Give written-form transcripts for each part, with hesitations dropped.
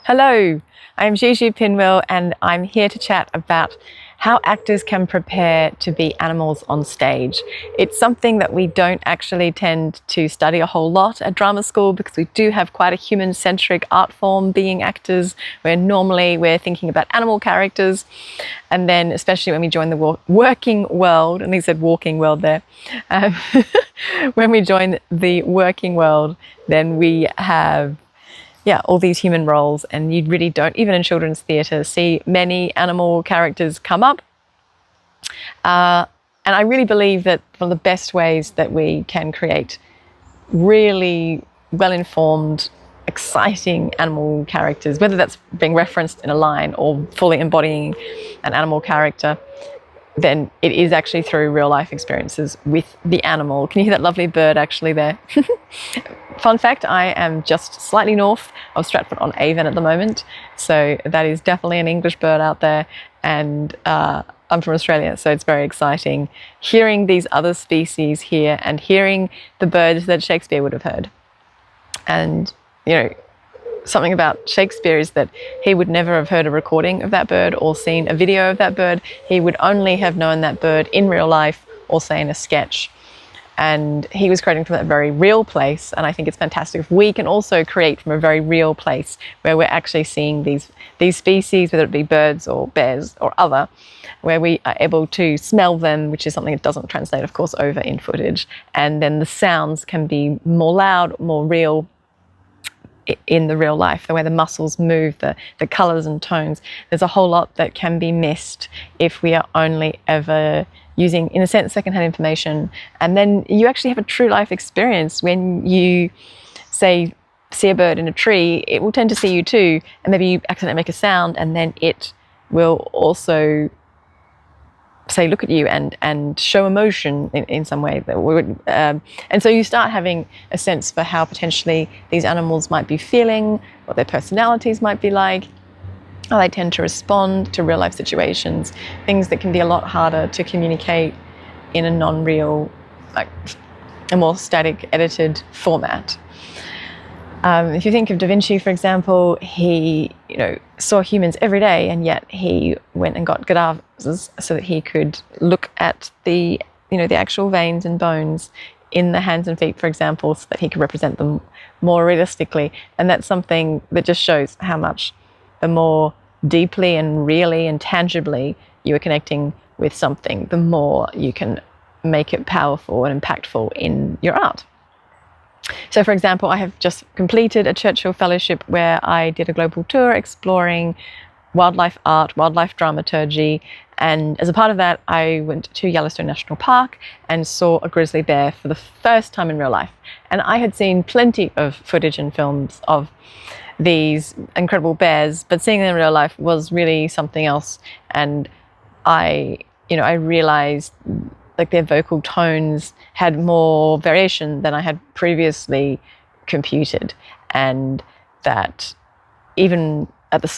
Hello, I'm Gigi Pinwill and I'm here to chat about how actors can prepare to be animals on stage. It's something that we don't actually tend to study a whole lot at drama school because we do have quite a human-centric art form being actors, where normally we're thinking about animal characters. And then especially when we join the working world, and he said walking world there, when we join the working world, then we have all these human roles, and you really don't, even in children's theatre, see many animal characters come up. And I really believe that one of the best ways that we can create really well-informed, exciting animal characters, whether that's being referenced in a line or fully embodying an animal character, then it is actually through real life experiences with the animal. Can you hear that lovely bird actually there? Fun fact, I am just slightly north of Stratford-on-Avon at the moment. So that is definitely an English bird out there. And I'm from Australia, so it's very exciting hearing these other species here and hearing the birds that Shakespeare would have heard. And, you know, something about Shakespeare is that he would never have heard a recording of that bird or seen a video of that bird. He would only have known that bird in real life or say in a sketch. And he was creating from that very real place. And I think it's fantastic if we can also create from a very real place where we're actually seeing these species, whether it be birds or bears or other, where we are able to smell them, which is something that doesn't translate, of course, over in footage. And then the sounds can be more loud, more real in the real life, the way the muscles move, the colours and tones. There's a whole lot that can be missed if we are only ever using, in a sense, secondhand information. And then you actually have a true life experience. When you, say, see a bird in a tree, it will tend to see you too, and maybe you accidentally make a sound, and then it will also say look at you and show emotion in some way. And so you start having a sense for how potentially these animals might be feeling, what their personalities might be like, how they tend to respond to real life situations, things that can be a lot harder to communicate in a non-real, like a more static edited format. If you think of Da Vinci, for example, he saw humans every day, and yet he went and got cadavers so that he could look at the actual veins and bones in the hands and feet, for example, so that he could represent them more realistically. And that's something that just shows how much the more deeply and really and tangibly you are connecting with something, the more you can make it powerful and impactful in your art. So, for example, I have just completed a Churchill Fellowship where I did a global tour exploring wildlife art, wildlife dramaturgy, and as a part of that, I went to Yellowstone National Park and saw a grizzly bear for the first time in real life. And I had seen plenty of footage and films of these incredible bears, but seeing them in real life was really something else. And I realized like their vocal tones had more variation than I had previously computed, and that even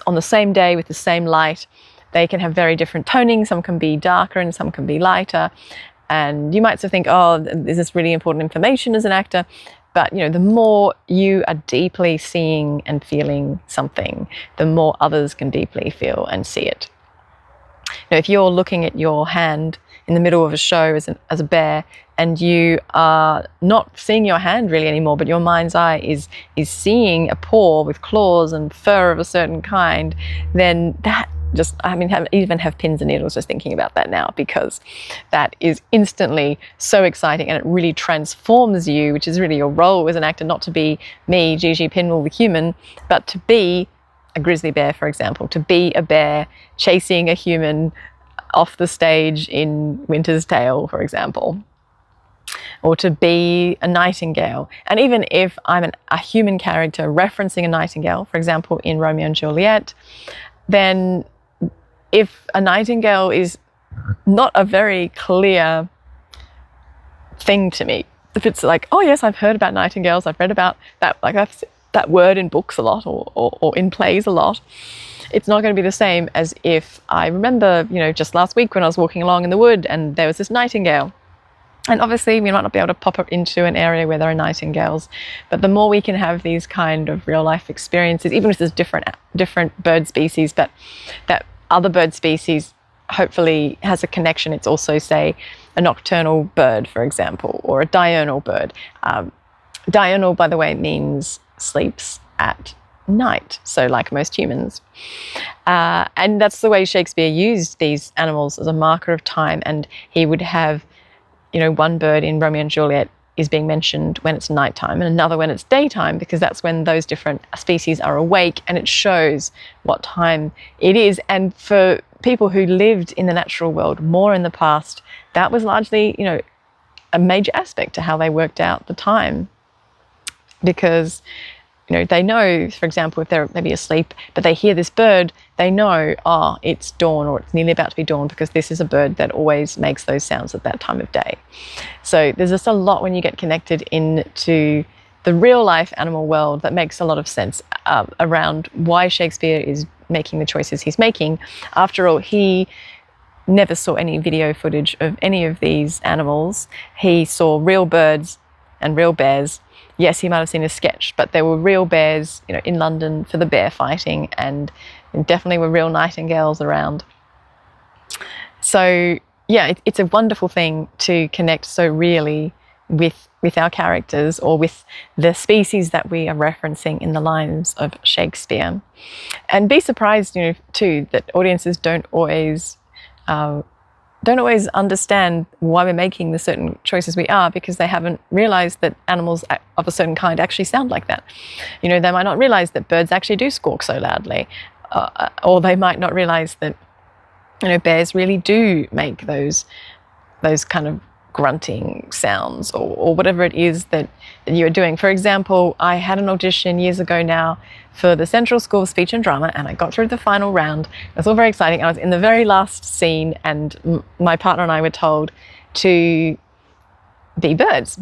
on the same day with the same light, they can have very different toning. Some can be darker and some can be lighter. And you might sort of think, oh, is this really important information as an actor? But the more you are deeply seeing and feeling something, the more others can deeply feel and see it. If you're looking at your hand in the middle of a show as a bear, and you are not seeing your hand really anymore, but your mind's eye is seeing a paw with claws and fur of a certain kind, then that just, I even have pins and needles just thinking about that now, because that is instantly so exciting, and it really transforms you, which is really your role as an actor, not to be me, Gigi Pinwill, the human, but to be a grizzly bear, for example, to be a bear chasing a human off the stage in Winter's Tale, for example, or to be a nightingale. And even if I'm a human character referencing a nightingale, for example, in Romeo and Juliet, then if a nightingale is not a very clear thing to me, if it's like, oh yes, I've heard about nightingales, I've read about that, like that word in books a lot or in plays a lot, it's not going to be the same as if I remember, just last week when I was walking along in the wood and there was this nightingale. And obviously we might not be able to pop up into an area where there are nightingales, but the more we can have these kind of real life experiences, even if there's different bird species, but that other bird species hopefully has a connection. It's also, say, a nocturnal bird, for example, or a diurnal bird. Diurnal, by the way, means sleeps at night, so like most humans. And that's the way Shakespeare used these animals as a marker of time, and he would have, you know, one bird in Romeo and Juliet is being mentioned when it's nighttime and another when it's daytime, because that's when those different species are awake, and it shows what time it is. And for people who lived in the natural world more in the past, that was largely, you know, a major aspect to how they worked out the time, because, you know, they know, for example, if they're maybe asleep, but they hear this bird, they know, oh, it's dawn, or it's nearly about to be dawn, because this is a bird that always makes those sounds at that time of day. So there's just a lot when you get connected into the real life animal world that makes a lot of sense around why Shakespeare is making the choices he's making. After all, he never saw any video footage of any of these animals. He saw real birds and real bears. Yes, he might have seen a sketch, but there were real bears, you know, in London for the bear fighting, and definitely were real nightingales around. So yeah, it's a wonderful thing to connect so really with our characters, or with the species that we are referencing in the lines of Shakespeare. And be surprised, you know, too, that audiences don't always understand why we're making the certain choices we are, because they haven't realized that animals of a certain kind actually sound like that. You know, they might not realize that birds actually do squawk so loudly, or they might not realize that, you know, bears really do make those kind of grunting sounds, or whatever it is that you're doing. For example, I had an audition years ago now for the Central School of Speech and Drama, and I got through the final round. It was all very exciting. I was in the very last scene, and my partner and I were told to be birds.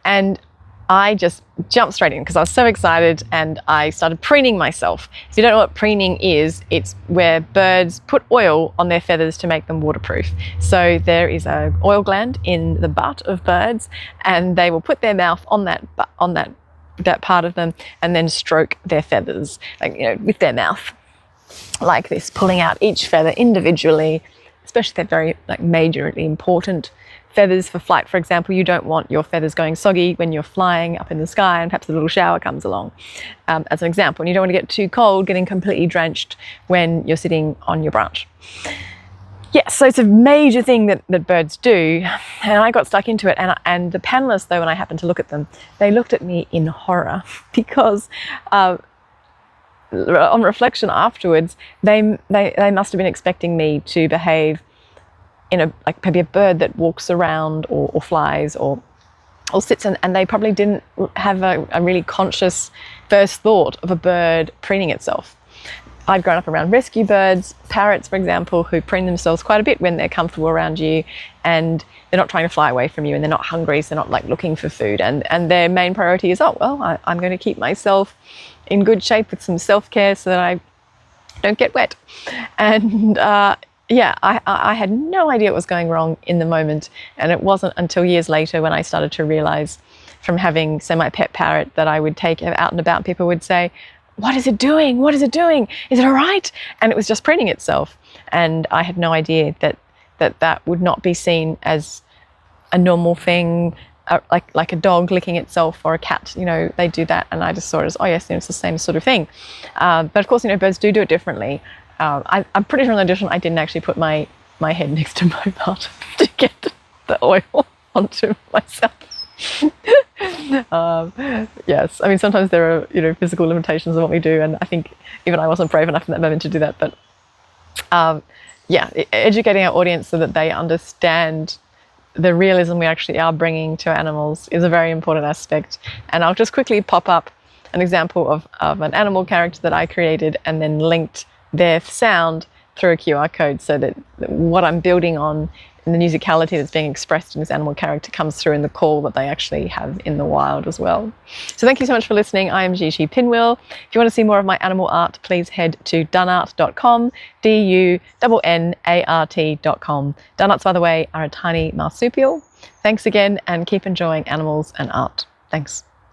And I just jumped straight in because I was so excited, and I started preening myself. If you don't know what preening is, it's where birds put oil on their feathers to make them waterproof. So there is an oil gland in the butt of birds, and they will put their mouth on that part of them, and then stroke their feathers, like, you know, with their mouth, like this, pulling out each feather individually, especially if they're very, like, majorly important feathers for flight. For example, you don't want your feathers going soggy when you're flying up in the sky and perhaps a little shower comes along, as an example. And you don't want to get too cold, getting completely drenched when you're sitting on your branch. Yeah, so it's a major thing that birds do, and I got stuck into it. And the panelists, though, when I happened to look at them, they looked at me in horror, because on reflection afterwards, they must have been expecting me to behave in like maybe a bird that walks around or flies or sits, and they probably didn't have a really conscious first thought of a bird preening itself. I'd grown up around rescue birds, parrots, for example, who preen themselves quite a bit when they're comfortable around you, and they're not trying to fly away from you, and they're not hungry, so they're not like looking for food, and their main priority is, oh, well, I'm going to keep myself in good shape with some self-care so that I don't get wet. And yeah, I had no idea what was going wrong in the moment, and it wasn't until years later when I started to realize, from having, say, my pet parrot that I would take out and about, people would say, what is it doing? What is it doing? Is it all right? And it was just preening itself. And I had no idea that would not be seen as a normal thing, like a dog licking itself, or a cat, you know, they do that. And I just saw it as, oh yes, it's the same sort of thing. But of course, you know, birds do it differently. I'm pretty sure in the audition I didn't actually put my head next to my butt to get the oil onto myself. Yes, I mean, sometimes there are, you know, physical limitations of what we do, and I think even I wasn't brave enough in that moment to do that. But yeah, educating our audience so that they understand the realism we actually are bringing to animals is a very important aspect. And I'll just quickly pop up an example of an animal character that I created and then linked their sound through a QR code, so that what I'm building on and the musicality that's being expressed in this animal character comes through in the call that they actually have in the wild as well. So thank you so much for listening. I am Gigi Pinwill. If you want to see more of my animal art, please head to DunnART.com, DunnART.com. DunnARTs, by the way, are a tiny marsupial. Thanks again, and keep enjoying animals and art. Thanks.